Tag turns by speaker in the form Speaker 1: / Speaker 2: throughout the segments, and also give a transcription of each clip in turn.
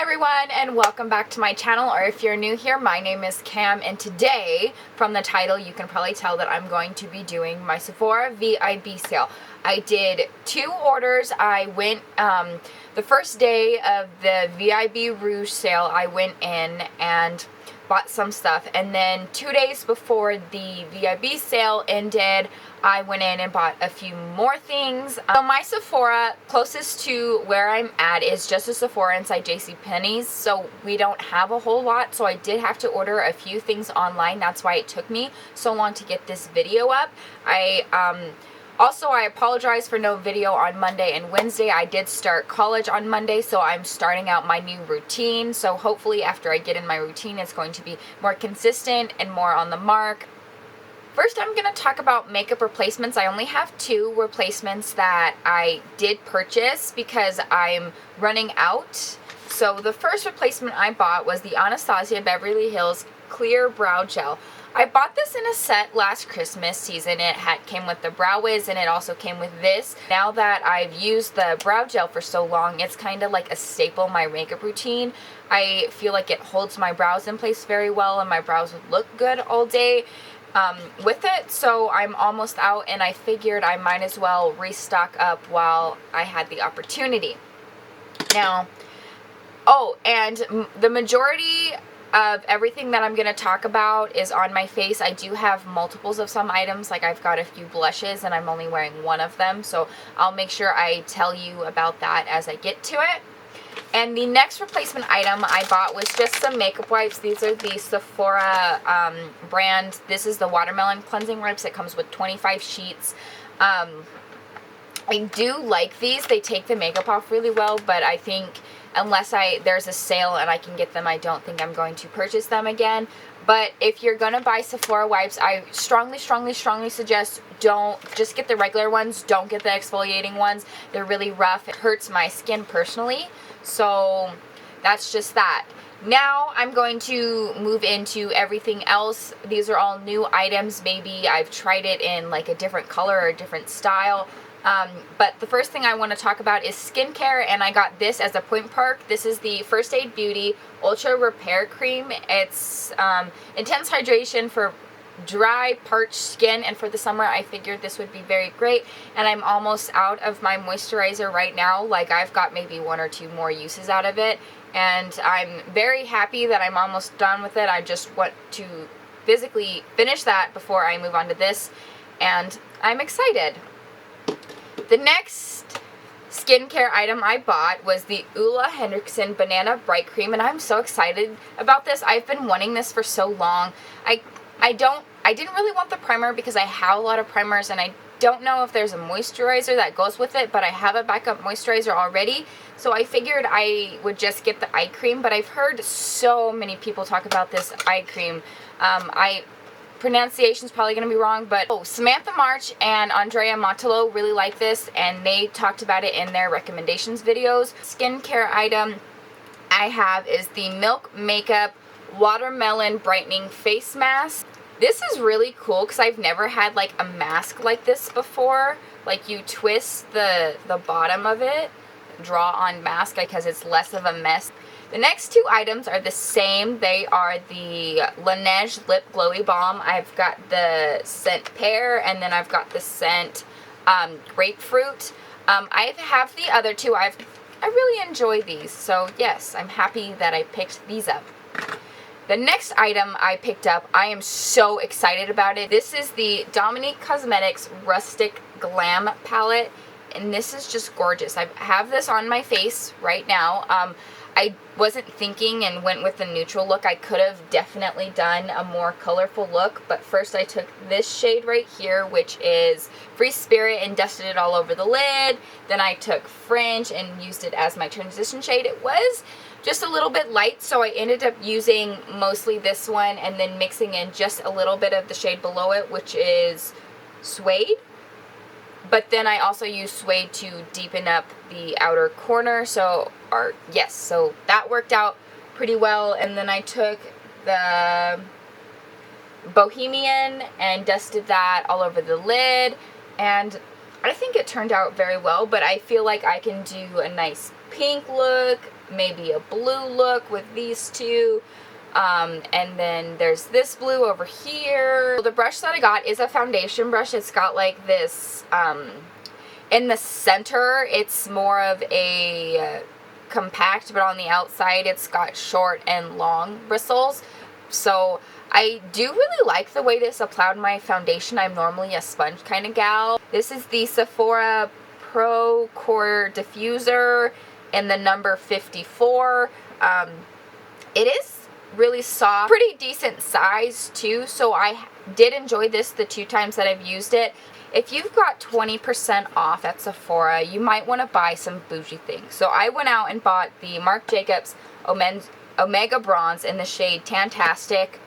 Speaker 1: everyone, and welcome back to my channel, or if you're new here, my name is Cam, and today, from the title, you can probably tell that I'm going to be doing my Sephora VIB sale. I did 2 orders. I went, the first day of the VIB Rouge sale, I went in and bought some stuff, and then 2 days before the VIB sale ended, I went in and bought a few more things. So my Sephora closest to where I'm at is just a Sephora inside JCPenney's, so we don't have a whole lot, so I did have to order a few things online. That's why it took me so long to get this video up. Also, I apologize for no video on Monday and Wednesday. I did start college on Monday, so I'm starting out my new routine. So hopefully after I get in my routine, it's going to be more consistent and more on the mark. First, I'm going to talk about makeup replacements. I only have 2 replacements that I did purchase because I'm running out. So the first replacement I bought was the Anastasia Beverly Hills Clear Brow Gel. I bought this in a set last Christmas season. It came with the Brow Wiz, and it also came with this. Now that I've used the brow gel for so long, it's kind of like a staple in my makeup routine. I feel like it holds my brows in place very well, and my brows would look good all day with it. So I'm almost out, and I figured I might as well restock up while I had the opportunity. Now, oh, and the majority of everything that I'm going to talk about is on my face. I do have multiples of some items, like I've got a few blushes and I'm only wearing one of them, so I'll make sure I tell you about that as I get to it. And the next replacement item I bought was just some makeup wipes. These are the Sephora brand. This is the watermelon cleansing wipes. It comes with 25 sheets. I do like these. They take the makeup off really well, but I think unless there's a sale and I can get them, I don't think I'm going to purchase them again. But if you're going to buy Sephora wipes, I strongly suggest don't just get the regular ones. Don't get the exfoliating ones. They're really rough. It hurts my skin personally. So that's just that. Now I'm going to move into everything else. These are all new items. Maybe I've tried it in like a different color or a different style. But the first thing I want to talk about is skincare, and I got this as a point perk. This is the Fenty Beauty Ultra Repair Cream. It's intense hydration for dry, parched skin, and for the summer I figured this would be very great. And I'm almost out of my moisturizer right now. Like, I've got maybe 1 or 2 more uses out of it, and I'm very happy that I'm almost done with it. I just want to physically finish that before I move on to this, and I'm excited. The next skincare item I bought was the Olehenriksen Banana Bright Cream, and I'm so excited about this. I've been wanting this for so long. I didn't really want the primer because I have a lot of primers, and I don't know if there's a moisturizer that goes with it, but I have a backup moisturizer already, so I figured I would just get the eye cream. But I've heard so many people talk about this eye cream. Pronunciation's probably going to be wrong, but Samantha March and Andrea Montolo really like this, and they talked about it in their recommendations videos. Skincare item I have is the Milk Makeup Watermelon Brightening Face Mask. This is really cool because I've never had like a mask like this before. Like, you twist the bottom of it, draw on mask, because it's less of a mess. The next 2 items are the same. They are the Laneige Lip Glowy Balm. I've got the scent Pear, and then I've got the scent Grapefruit. I have the other 2. I really enjoy these, so yes, I'm happy that I picked these up. The next item I picked up, I am so excited about it. This is the Dominique Cosmetics Rustic Glam Palette, and this is just gorgeous. I have this on my face right now. I wasn't thinking and went with the neutral look. I could have definitely done a more colorful look, but first I took this shade right here, which is Free Spirit, and dusted it all over the lid. Then I took Fringe and used it as my transition shade. It was just a little bit light, so I ended up using mostly this one and then mixing in just a little bit of the shade below it, which is Suede. But then I also use Suede to deepen up the outer corner, so that worked out pretty well. And then I took the Bohemian and dusted that all over the lid, and I think it turned out very well, but I feel like I can do a nice pink look, maybe a blue look with these two. And then there's this blue over here. The brush that I got is a foundation brush. It's got like this, in the center, it's more of a compact, but on the outside, it's got short and long bristles. So I do really like the way this applied my foundation. I'm normally a sponge kind of gal. This is the Sephora Pro Core Diffuser in the number 54. It is really soft, pretty decent size too, so I did enjoy this the 2 times that I've used it. If you've got 20% off at Sephora, you might want to buy some bougie things. So I went out and bought the Marc Jacobs Omega Bronze in the shade Tan-Tastic.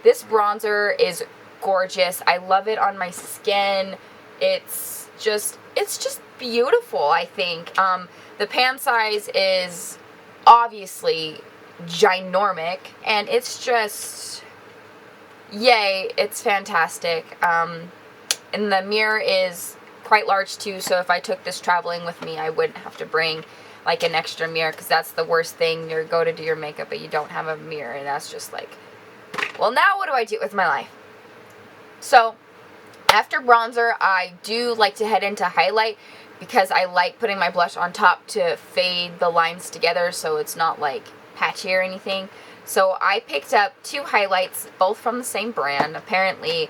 Speaker 1: This bronzer is gorgeous. I love it on my skin. It's just beautiful, I think. The pan size is obviously ginormic, and it's just, yay, it's fantastic. And the mirror is quite large too, so if I took this traveling with me, I wouldn't have to bring like an extra mirror, because that's the worst thing. You go to do your makeup but you don't have a mirror, and that's just like, well, now what do I do with my life? So after bronzer, I do like to head into highlight, because I like putting my blush on top to fade the lines together so it's not like patchy or anything. So I picked up 2 highlights, both from the same brand. Apparently,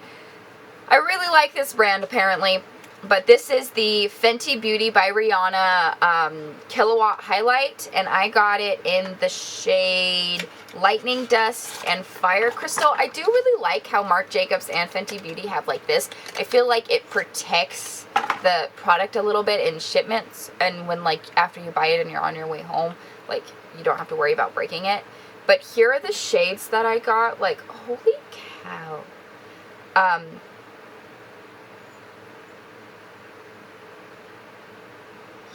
Speaker 1: I really like this brand, apparently. But this is the Fenty Beauty by Rihanna Kilowatt Highlight, and I got it in the shade Lightning Dust and Fire Crystal. I do really like how Marc Jacobs and Fenty Beauty have like this. I feel like it protects the product a little bit in shipments, and when like after you buy it and you're on your way home, like you don't have to worry about breaking it. But here are the shades that I got. Like, holy cow.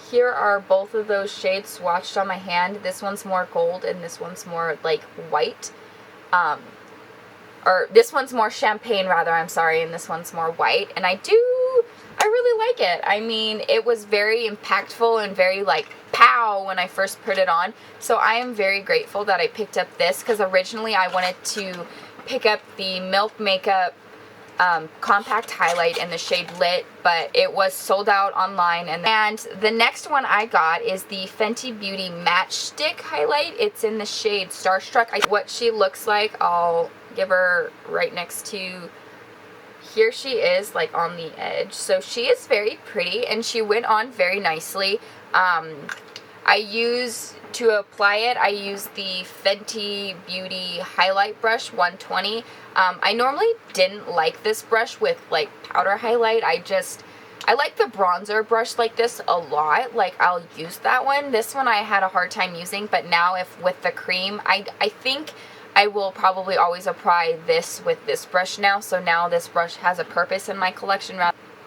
Speaker 1: Here are both of those shades swatched on my hand. This one's more gold and this one's more like white. Or this one's more champagne rather, I'm sorry, and this one's more white. And I really like it. I mean, it was very impactful and very like pow when I first put it on. So I am very grateful that I picked up this, because originally I wanted to pick up the Milk Makeup compact highlight in the shade Lit, but it was sold out online. And the next one I got is the Fenty Beauty Matchstick highlight. It's in the shade Starstruck. What she looks like, I'll give her right next to, here she is like on the edge. So she is very pretty and she went on very nicely. To apply it, I use the Fenty Beauty Highlight Brush 120. I normally didn't like this brush with like powder highlight. I like the bronzer brush like this a lot. Like, I'll use that one. This one I had a hard time using, but now with the cream, I think I will probably always apply this with this brush now. So now this brush has a purpose in my collection.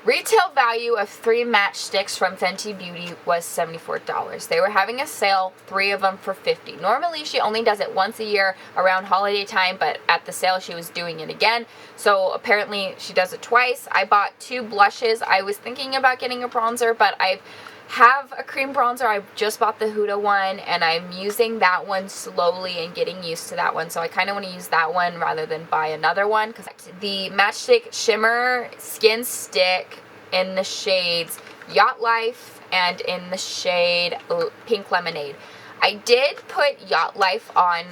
Speaker 1: Retail value of 3 matchsticks from Fenty Beauty was $74. They were having a sale, 3 of them for $50. Normally she only does it once a year around holiday time, but at the sale she was doing it again. So apparently she does it twice. I bought 2 blushes. I was thinking about getting a bronzer, but I have a cream bronzer. I just bought the Huda one, and I'm using that one slowly and getting used to that one. So I kind of want to use that one rather than buy another one. Because the Stix Shimmer Skinstick in the shades Yacht Lyfe and in the shade Pink Lemonade. I did put Yacht Lyfe on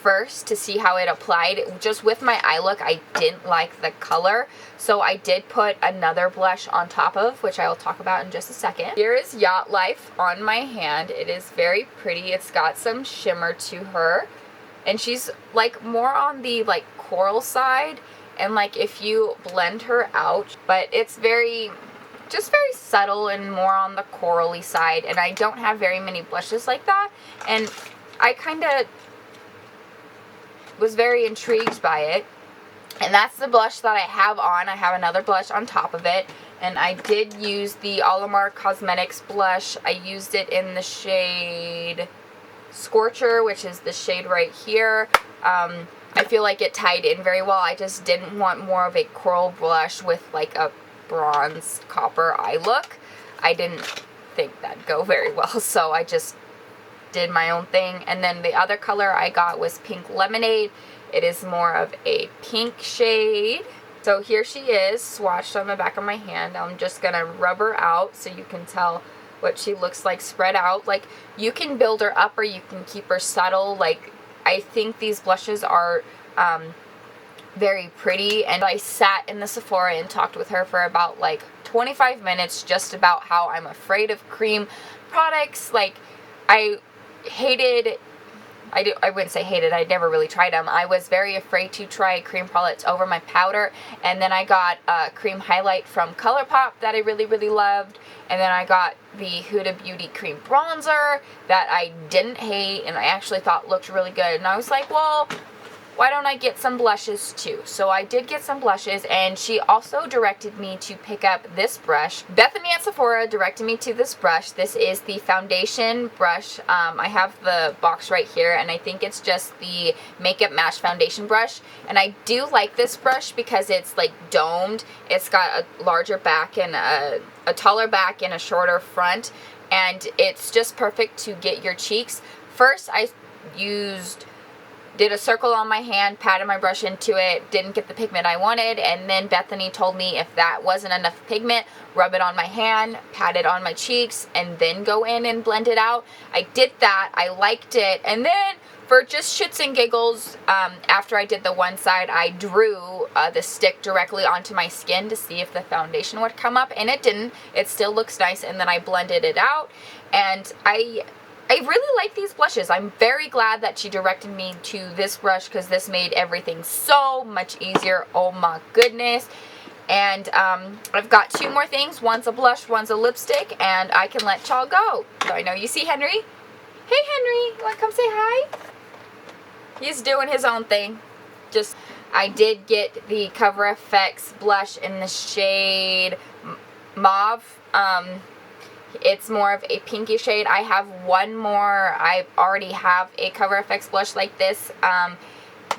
Speaker 1: first to see how it applied. Just with my eye look, I didn't like the color, so I did put another blush on top of, which I will talk about in just a second. Here is Yacht Lyfe on my hand. It is very pretty. It's got some shimmer to her, and she's like more on the like coral side, and like if you blend her out, but it's just very subtle and more on the corally side, and I don't have very many blushes like that, and I kind of was very intrigued by it. And that's the blush that I have on. I have another blush on top of it, and I did use the Alamar Cosmetics blush. I used it in the shade Scorcher, which is the shade right here. I feel like it tied in very well. I just didn't want more of a coral blush with like a bronze copper eye look. I didn't think that'd go very well, so I just did my own thing. And then the other color I got was Pink Lemonade. It is more of a pink shade. So here she is, swatched on the back of my hand. I'm just going to rub her out so you can tell what she looks like spread out. Like, you can build her up or you can keep her subtle. Like, I think these blushes are very pretty. And I sat in the Sephora and talked with her for about like 25 minutes just about how I'm afraid of cream products. Like, I wouldn't say hated, I never really tried them. I was very afraid to try cream products over my powder, and then I got a cream highlight from ColourPop that I really, really loved, and then I got the Huda Beauty cream bronzer that I didn't hate, and I actually thought looked really good, and I was like, well, why don't I get some blushes too? So I did get some blushes, and she also directed me to pick up this brush. Bethany at Sephora directed me to this brush. This is the foundation brush. I have the box right here, and I think it's just the Makeup Match foundation brush. And I do like this brush because it's like domed. It's got a larger back and a taller back and a shorter front, and it's just perfect to get your cheeks. First, I did a circle on my hand, patted my brush into it, didn't get the pigment I wanted, and then Bethany told me if that wasn't enough pigment, rub it on my hand, pat it on my cheeks, and then go in and blend it out. I did that, I liked it, and then for just shits and giggles, after I did the one side, I drew the stick directly onto my skin to see if the foundation would come up, and it didn't. It still looks nice, and then I blended it out, and I really like these blushes. I'm very glad that she directed me to this brush because this made everything so much easier. Oh my goodness. And I've got two more things. One's a blush, one's a lipstick, and I can let y'all go. So I know you see Henry. Hey Henry, you want to come say hi? He's doing his own thing. I did get the Cover FX blush in the shade Mauve. It's more of a pinky shade. I have one more. I already have a Cover FX blush like this.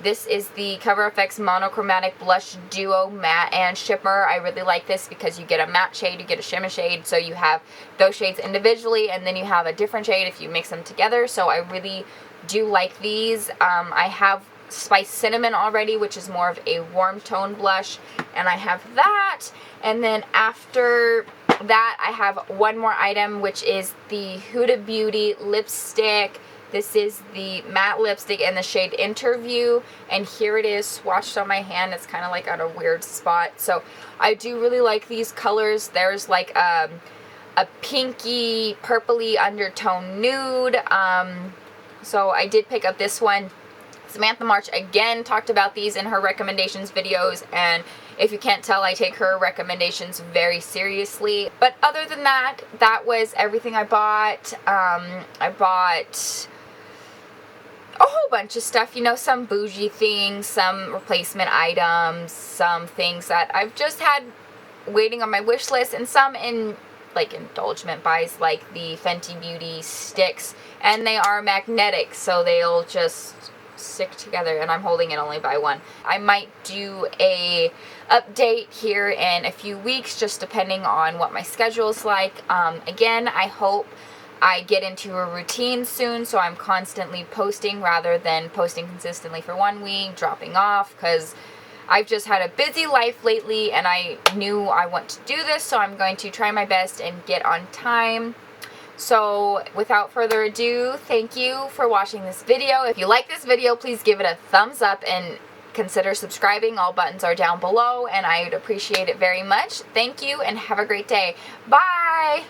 Speaker 1: This is the Cover FX Monochromatic Blush Duo Matte and Shimmer. I really like this because you get a matte shade, you get a shimmer shade, so you have those shades individually, and then you have a different shade if you mix them together. So I really do like these. I have Spice Cinnamon already, which is more of a warm tone blush, and I have that. And then after that, I have one more item, which is the Huda Beauty lipstick. This is the matte lipstick in the shade Interview, and here it is swatched on my hand. It's kind of like on a weird spot. So I do really like these colors. There's like a pinky purpley undertone nude. So I did pick up this one. Samantha March again talked about these in her recommendations videos, and if you can't tell, I take her recommendations very seriously. But other than that, that was everything I bought. I bought a whole bunch of stuff, you know, some bougie things, some replacement items, some things that I've just had waiting on my wish list, and some in like indulgent buys, like the Fenty Beauty sticks, and they are magnetic, so they'll just stick together, and I'm holding it only by one. I might do a update here in a few weeks, just depending on what my schedule is like. Again, I hope I get into a routine soon, so I'm constantly posting rather than posting consistently for 1 week, dropping off, because I've just had a busy life lately, and I knew I want to do this, so I'm going to try my best and get on time. So without further ado, thank you for watching this video. If you like this video, please give it a thumbs up and consider subscribing. All buttons are down below, and I would appreciate it very much. Thank you, and have a great day. Bye!